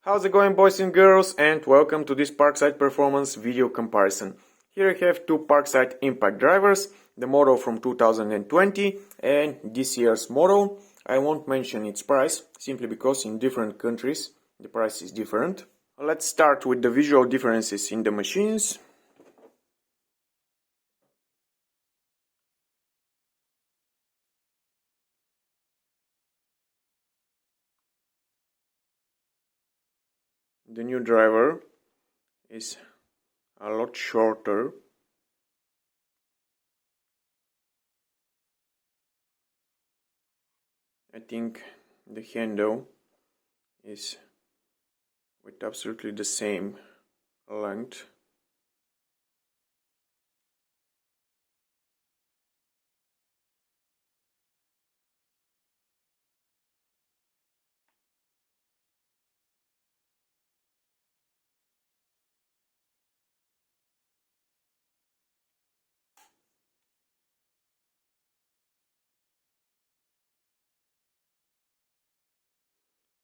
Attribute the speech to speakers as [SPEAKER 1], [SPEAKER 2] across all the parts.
[SPEAKER 1] How's it going, boys and girls, and welcome to this Parkside Performance video comparison. Here I have two Parkside impact drivers, the model from 2020 and this year's model. I won't mention its price, simply because in different countries the price is different. Let's start with the visual differences in the machines. The new driver is a lot shorter. I think the handle is with absolutely the same length.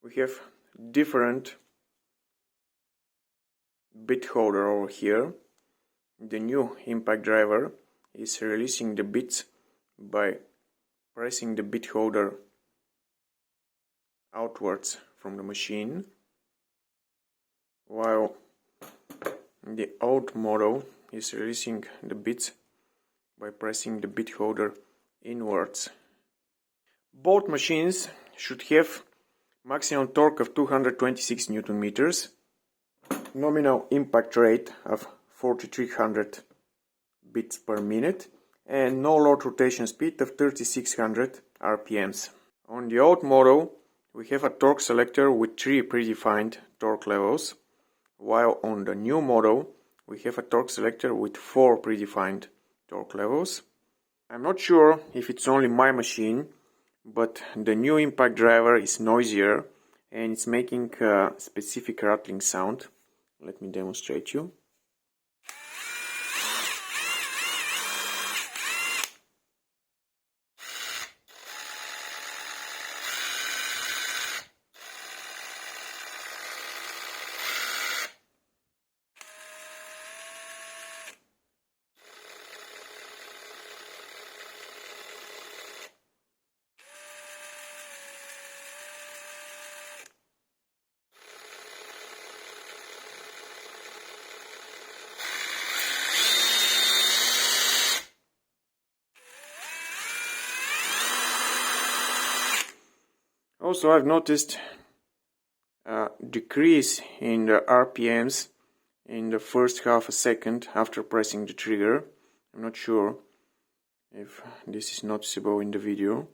[SPEAKER 1] We have different bit holder over here. The new impact driver is releasing the bits by pressing the bit holder outwards from the machine, while the old model is releasing the bits by pressing the bit holder inwards. Both machines should have maximum torque of 226 Newton meters, nominal impact rate of 4300 bits per minute, and no load rotation speed of 3600 RPMs. On the old model, we have a torque selector with 3 predefined torque levels, while on the new model, we have a torque selector with 4 predefined torque levels. I'm not sure if it's only my machine, but the new impact driver is noisier and it's making a specific rattling sound. Let me demonstrate you. Also, I've noticed a decrease in the RPMs in the first half a second after pressing the trigger. I'm not sure if this is noticeable in the video.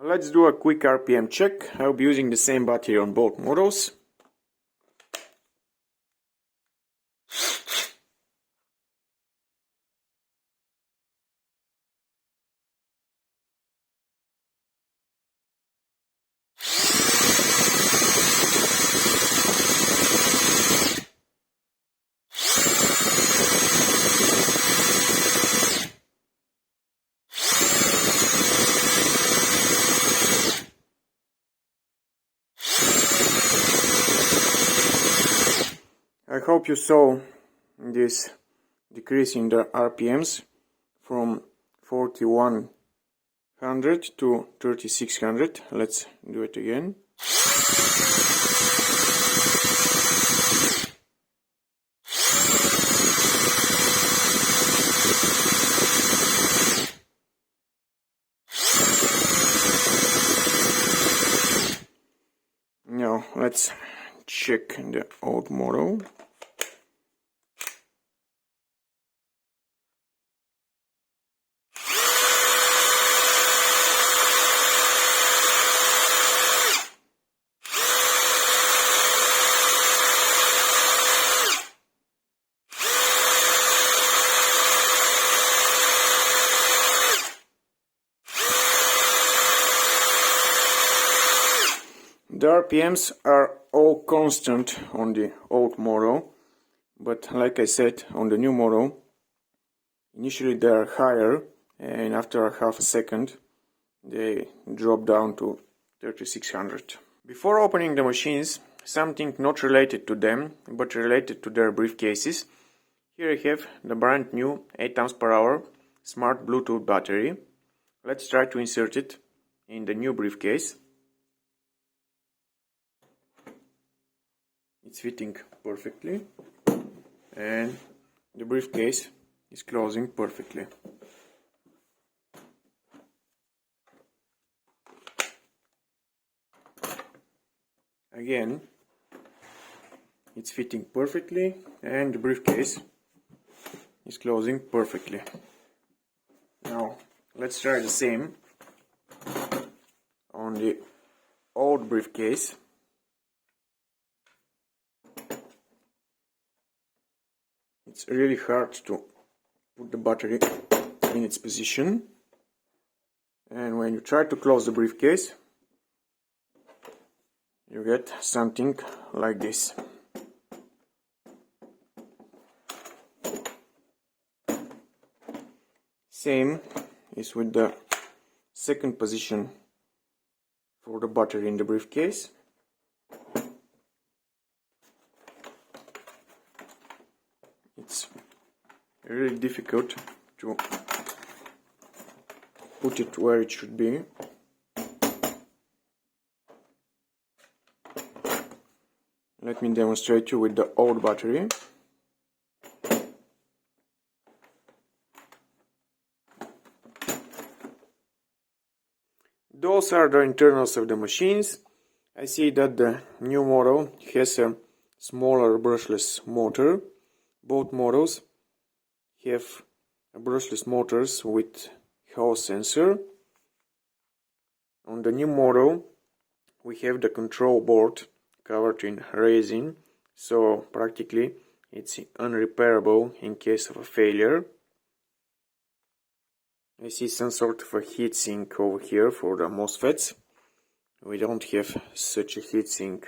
[SPEAKER 1] Let's do a quick RPM check. I'll be using the same battery on both models. I hope you saw this decrease in the RPMs from 4100 to 3600. Let's do it again. Now let's check the old model. The RPMs are all constant on the old model, but like I said, on the new model, initially they are higher, and after a half a second they drop down to 3600. Before opening the machines, something not related to them but related to their briefcases. Here I have the brand new 8 amps per hour smart Bluetooth battery. Let's try to insert it in the new briefcase. It's fitting perfectly and the briefcase is closing perfectly. Again, it's fitting perfectly and the briefcase is closing perfectly. Now let's try the same on the old briefcase. It's really hard to put the battery in its position, and when you try to close the briefcase, you get something like this. Same is with the second position for the battery in the briefcase. It's really difficult to put it where it should be. Let me demonstrate you with the old battery. Those are the internals of the machines. I see that the new model has a smaller brushless motor. Both models have brushless motors with Hall sensor. On the new model we have the control board covered in resin, so practically it's unrepairable in case of a failure. I see some sort of a heatsink over here for the MOSFETs. We don't have such a heatsink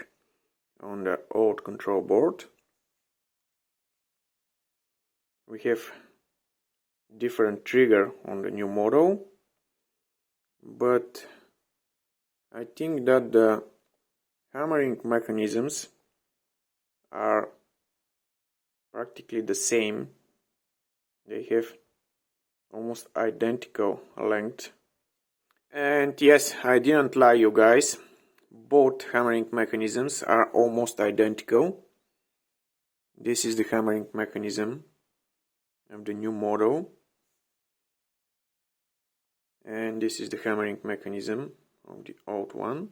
[SPEAKER 1] on the old control board. We have different trigger on the new model, but I think that the hammering mechanisms are practically the same. They have almost identical length. And yes, I didn't lie, you guys. Both hammering mechanisms are almost identical. This is the hammering mechanism of the new model, and this is the hammering mechanism of the old one.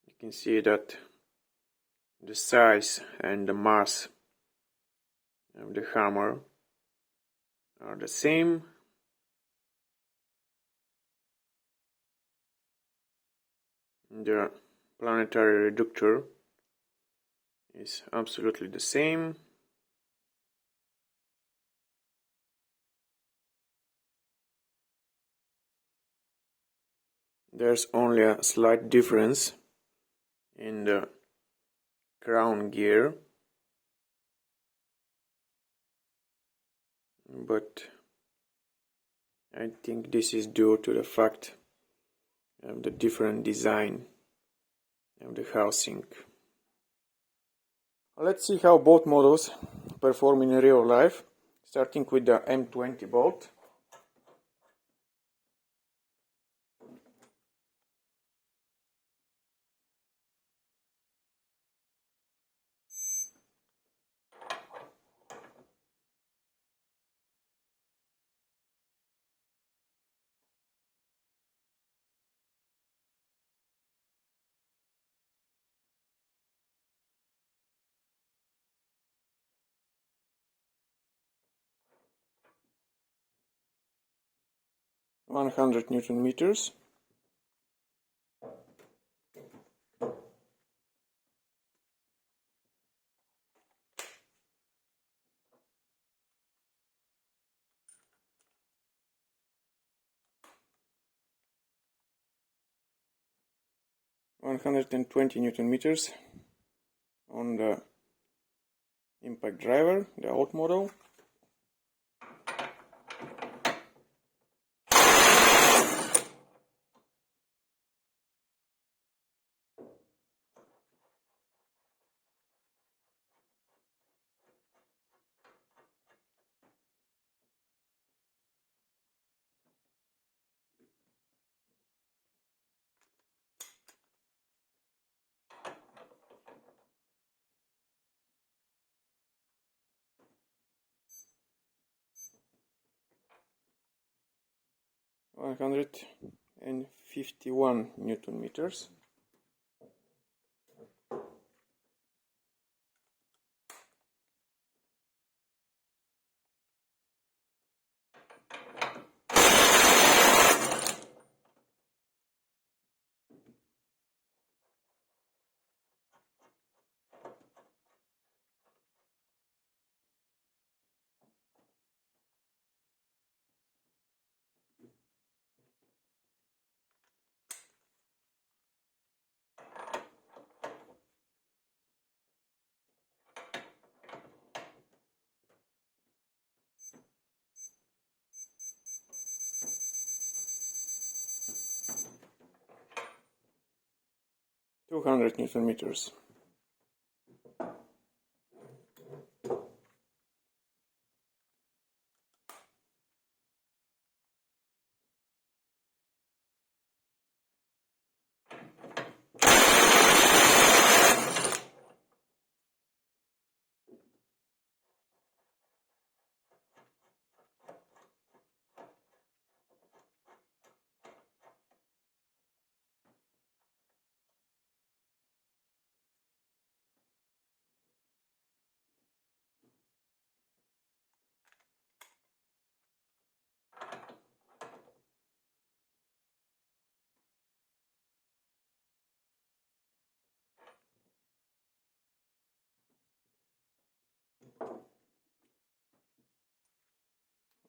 [SPEAKER 1] You can see that the size and the mass of the hammer are the same. The planetary reductor is absolutely the same. There's only a slight difference in the crown gear, but I think this is due to the fact of the different design of the housing. Let's see how both models perform in real life, starting with the M20 bolt. (100 Newton meters). (120 Newton meters). on the impact driver, the old model. $151 Newton meters. $200 Newton meters.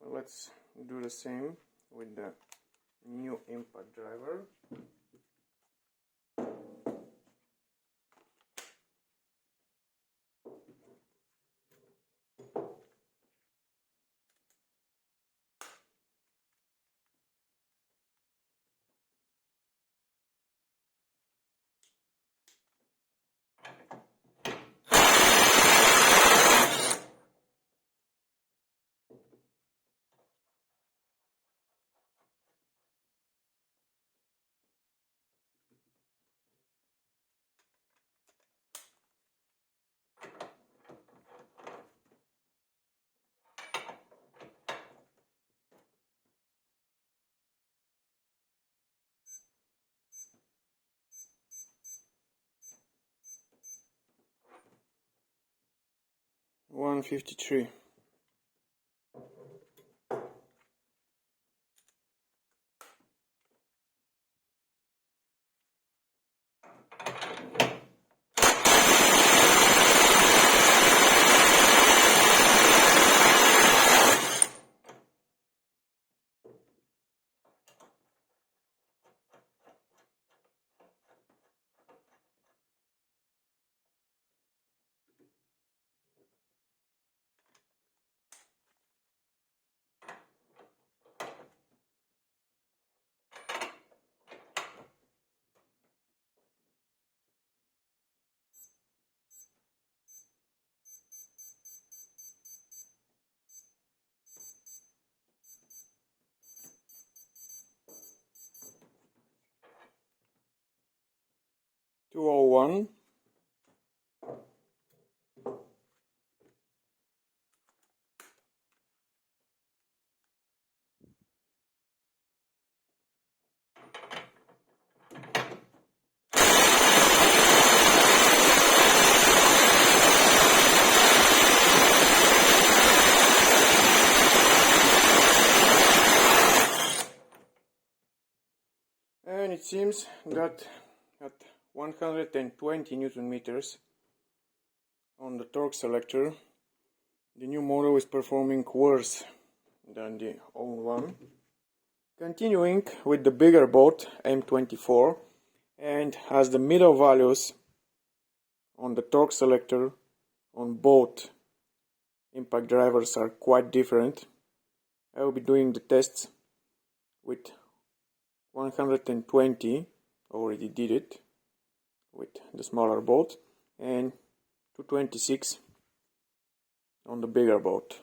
[SPEAKER 1] Let's do the same with the new impact driver. $153. $201. And it seems that at 120 Newton meters on the torque selector, the new model is performing worse than the old one. Continuing with the bigger boat M24, and as the middle values on the torque selector on both impact drivers are quite different. I will be doing the tests with 120, already did it with the smaller boat, and 226 on the bigger boat.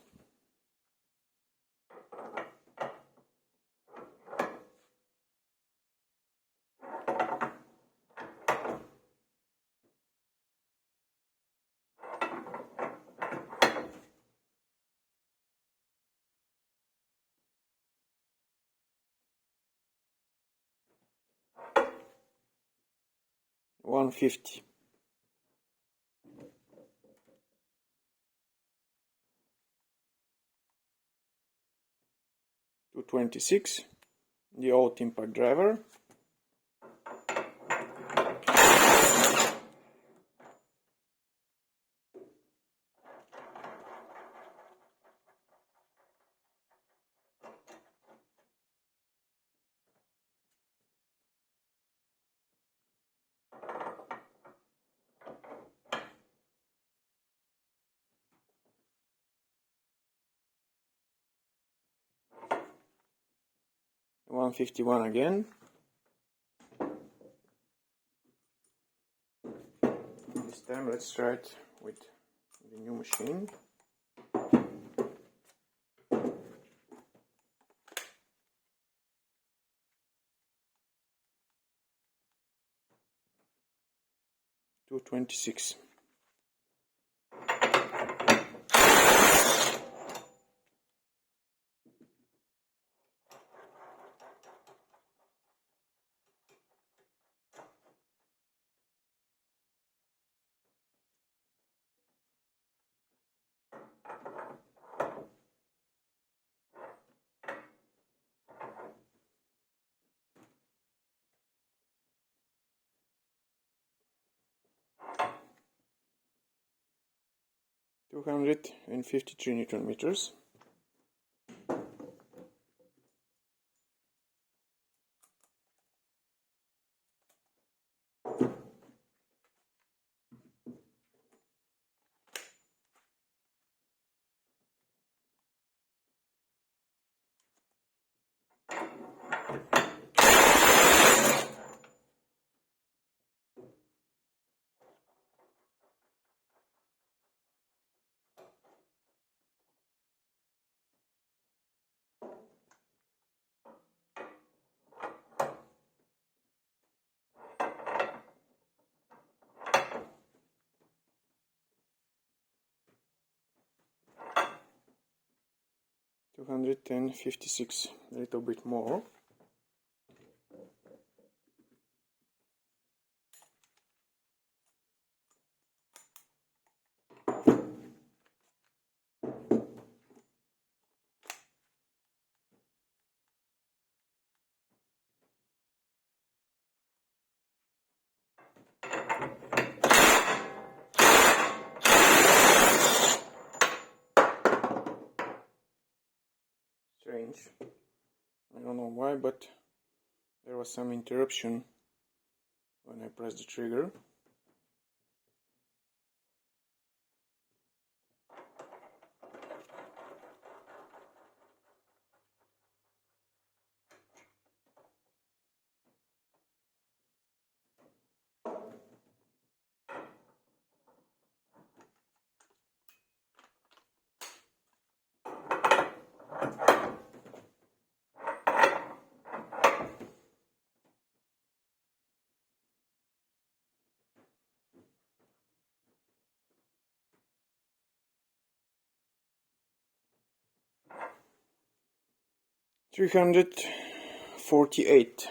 [SPEAKER 1] $150. 226, the old impact driver. $151 again. This time let's try it with the new machine. $226. $253 Newton meters. $256, a little bit more. Strange. I don't know why, but there was some interruption when I pressed the trigger. $348.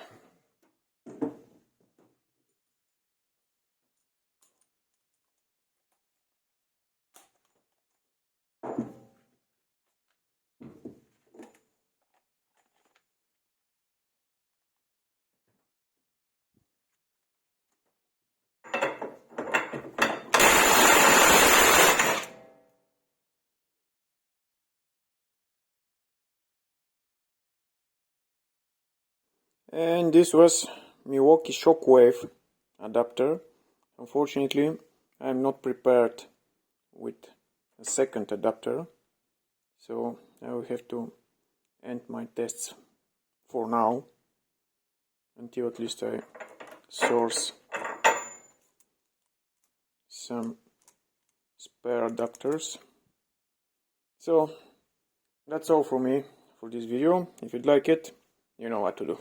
[SPEAKER 1] And this was Milwaukee Shockwave adapter. Unfortunately, I'm not prepared with a second adapter, so I will have to end my tests for now until at least I source some spare adapters. So that's all from me for this video. If you'd like it, you know what to do.